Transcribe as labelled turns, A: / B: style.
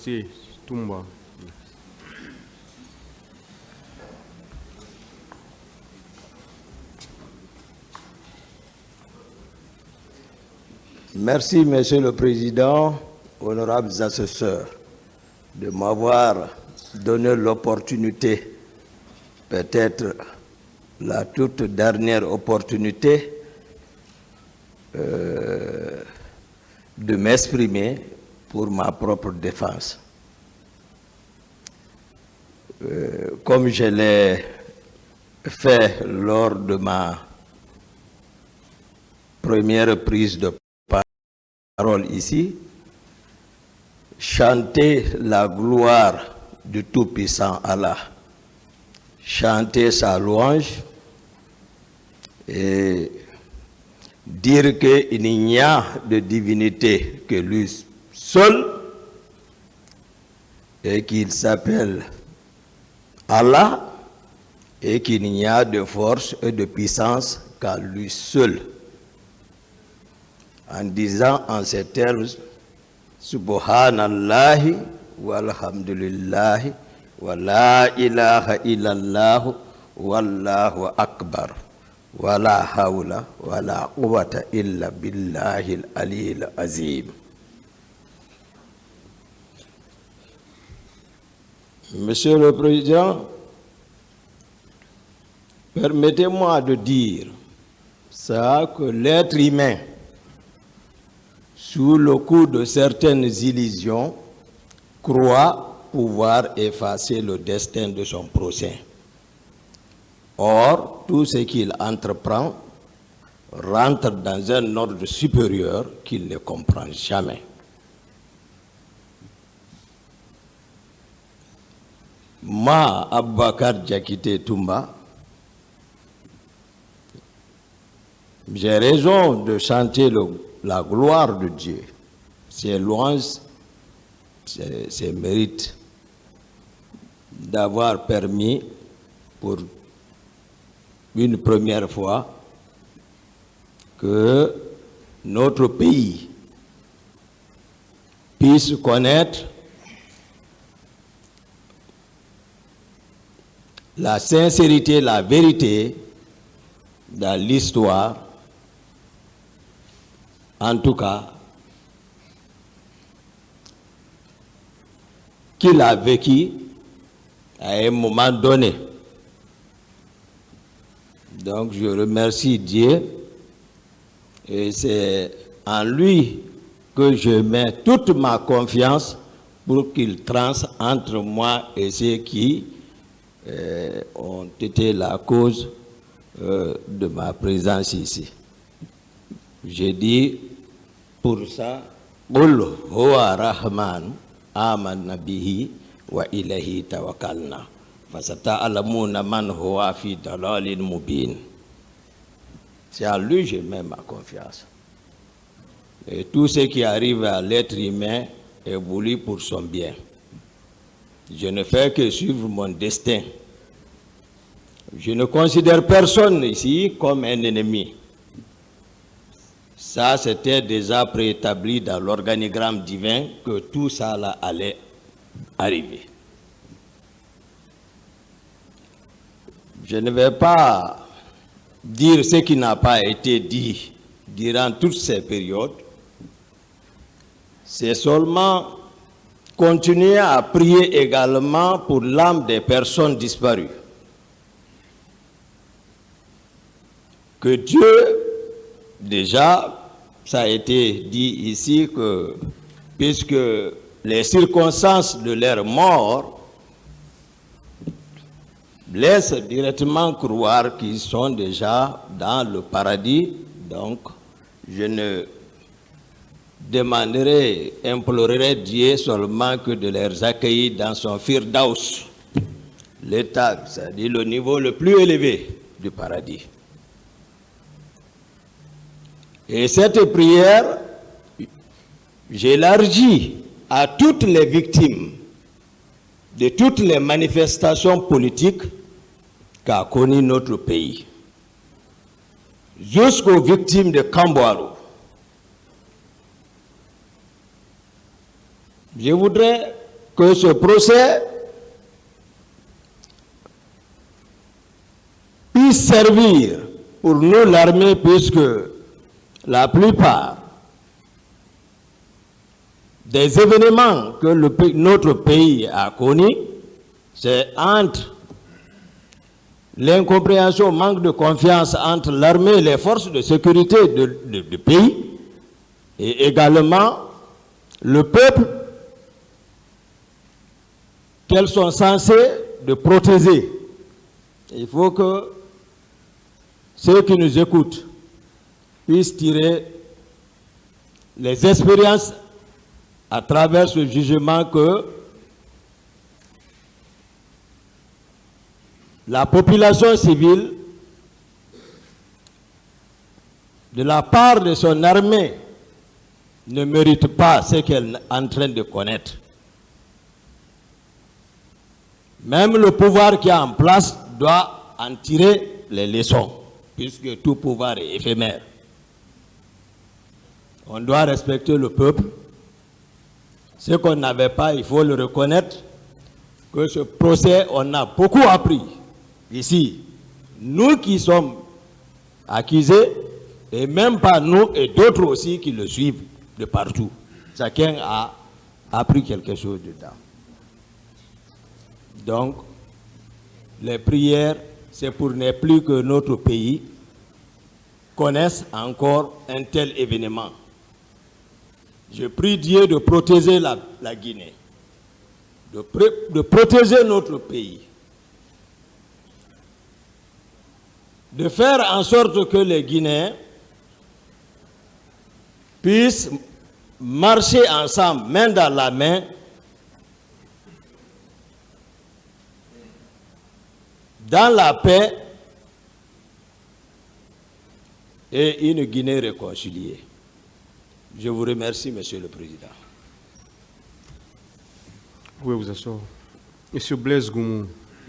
A: Merci, Toumba.
B: Merci, Monsieur le Président, honorables assesseurs, de m'avoir donné l'opportunité, peut-être la toute dernière opportunité, de m'exprimer pour ma propre défense. Comme je l'ai fait lors de ma première prise de parole ici, chanter la gloire du Tout-Puissant Allah, chanter sa louange et dire qu'il n'y a de divinité que lui seul et qu'il s'appelle Allah et qu'il n'y a de force et de puissance qu'à lui seul. En disant en ces termes, Subhanallahi walhamdulillahi wa la ilaha illallah wallahu akbar wa la hawla wa la quwwata illa billahi al-aliyyil azim. Monsieur le Président, permettez-moi de dire ça que l'être humain, sous le coup de certaines illusions, croit pouvoir effacer le destin de son prochain. Or, tout ce qu'il entreprend rentre dans un ordre supérieur qu'il ne comprend jamais. Moi, Aboubakar Diakité Toumba, j'ai raison de chanter la gloire de Dieu, ses louanges, ses mérites, d'avoir permis pour une première fois que notre pays puisse connaître la sincérité, la vérité dans l'histoire, en tout cas, qu'il a vécu à un moment donné. Donc je remercie Dieu et c'est en lui que je mets toute ma confiance pour qu'il tranche entre moi et ceux qui ont été la cause de ma présence ici. J'ai dit pour ça, Qul huwa rahman amanna bihi wa ilayhi tawakkalna fasata'lamuna man huwa fi dalalin mubin. C'est à lui que je mets ma confiance. Et tout ce qui arrive à l'être humain est voulu pour son bien. Je ne fais que suivre mon destin. Je ne considère personne ici comme un ennemi. Ça, c'était déjà préétabli dans l'organigramme divin que tout ça là allait arriver. Je ne vais pas dire ce qui n'a pas été dit durant toutes ces périodes. C'est seulement continuer à prier également pour l'âme des personnes disparues. Que Dieu, déjà, ça a été dit ici que, puisque les circonstances de leur mort laissent directement croire qu'ils sont déjà dans le paradis, donc je ne demanderai, implorerai Dieu seulement que de les accueillir dans son Firdaus, l'état, c'est-à-dire le niveau le plus élevé du paradis. Et cette prière, j'élargis à toutes les victimes de toutes les manifestations politiques qu'a connues notre pays, jusqu'aux victimes de Kambouaro. Je voudrais que ce procès puisse servir pour nous l'armée, puisque la plupart des événements que notre pays a connus, c'est entre l'incompréhension, manque de confiance entre l'armée et les forces de sécurité du pays, et également le peuple qu'elles sont censées de protéger. Il faut que ceux qui nous écoutent puissent tirer les expériences à travers ce jugement que la population civile, de la part de son armée, ne mérite pas ce qu'elle est en train de connaître. Même le pouvoir qui est en place doit en tirer les leçons, puisque tout pouvoir est éphémère. On doit respecter le peuple. Ce qu'on n'avait pas, il faut le reconnaître, que ce procès, on a beaucoup appris ici. Nous qui sommes accusés, et même pas nous, et d'autres aussi qui le suivent de partout. Chacun a appris quelque chose dedans. Donc, les prières, c'est pour ne plus que notre pays connaisse encore un tel événement. Je prie Dieu de protéger la Guinée, de protéger notre pays, de faire en sorte que les Guinéens puissent marcher ensemble, main dans la main, dans la paix et une Guinée réconciliée. Je vous remercie, Monsieur le Président.
A: Vous pouvez vous asseoir. Monsieur Blaise Goumou.